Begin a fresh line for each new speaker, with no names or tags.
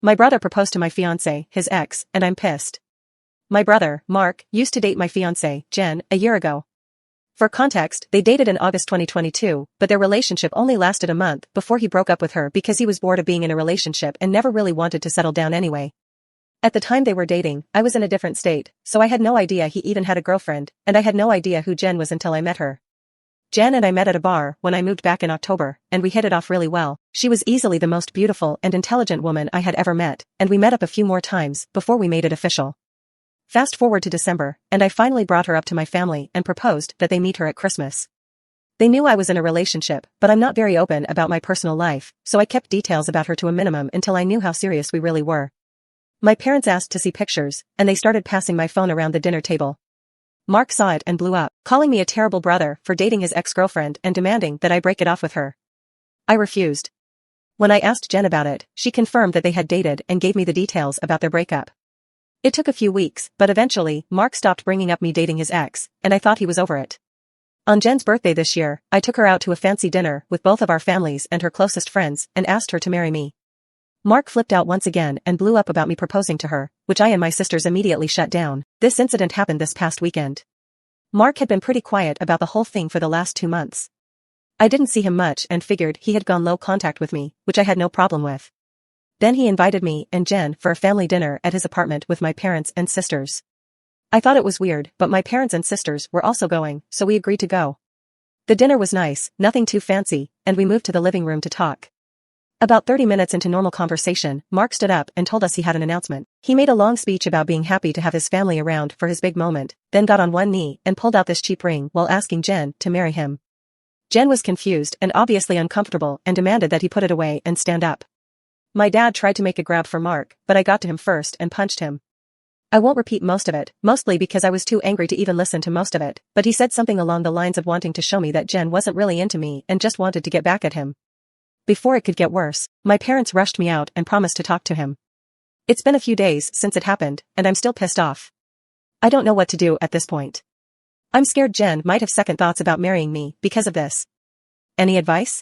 My brother proposed to my fiancé, his ex, and I'm pissed. My brother, Mark, used to date my fiancé, Jen, a year ago. For context, they dated in August 2022, but their relationship only lasted a month before he broke up with her because he was bored of being in a relationship and never really wanted to settle down anyway. At the time they were dating, I was in a different state, so I had no idea he even had a girlfriend, and I had no idea who Jen was until I met her. Jen and I met at a bar when I moved back in October, and we hit it off really well. She was easily the most beautiful and intelligent woman I had ever met, and we met up a few more times before we made it official. Fast forward to December, and I finally brought her up to my family and proposed that they meet her at Christmas. They knew I was in a relationship, but I'm not very open about my personal life, so I kept details about her to a minimum until I knew how serious we really were. My parents asked to see pictures, and they started passing my phone around the dinner table. Mark saw it and blew up, calling me a terrible brother for dating his ex-girlfriend and demanding that I break it off with her. I refused. When I asked Jen about it, she confirmed that they had dated and gave me the details about their breakup. It took a few weeks, but eventually, Mark stopped bringing up me dating his ex, and I thought he was over it. On Jen's birthday this year, I took her out to a fancy dinner with both of our families and her closest friends and asked her to marry me. Mark flipped out once again and blew up about me proposing to her, which I and my sisters immediately shut down. This incident happened this past weekend. Mark had been pretty quiet about the whole thing for the last 2 months. I didn't see him much and figured he had gone low contact with me, which I had no problem with. Then he invited me and Jen for a family dinner at his apartment with my parents and sisters. I thought it was weird, but my parents and sisters were also going, so we agreed to go. The dinner was nice, nothing too fancy, and we moved to the living room to talk. About 30 minutes into normal conversation, Mark stood up and told us he had an announcement. He made a long speech about being happy to have his family around for his big moment, then got on one knee and pulled out this cheap ring while asking Jen to marry him. Jen was confused and obviously uncomfortable and demanded that he put it away and stand up. My dad tried to make a grab for Mark, but I got to him first and punched him. I won't repeat most of it, mostly because I was too angry to even listen to most of it, but he said something along the lines of wanting to show me that Jen wasn't really into me and just wanted to get back at him. Before it could get worse, my parents rushed me out and promised to talk to him. It's been a few days since it happened, and I'm still pissed off. I don't know what to do at this point. I'm scared Jen might have second thoughts about marrying me because of this. Any advice?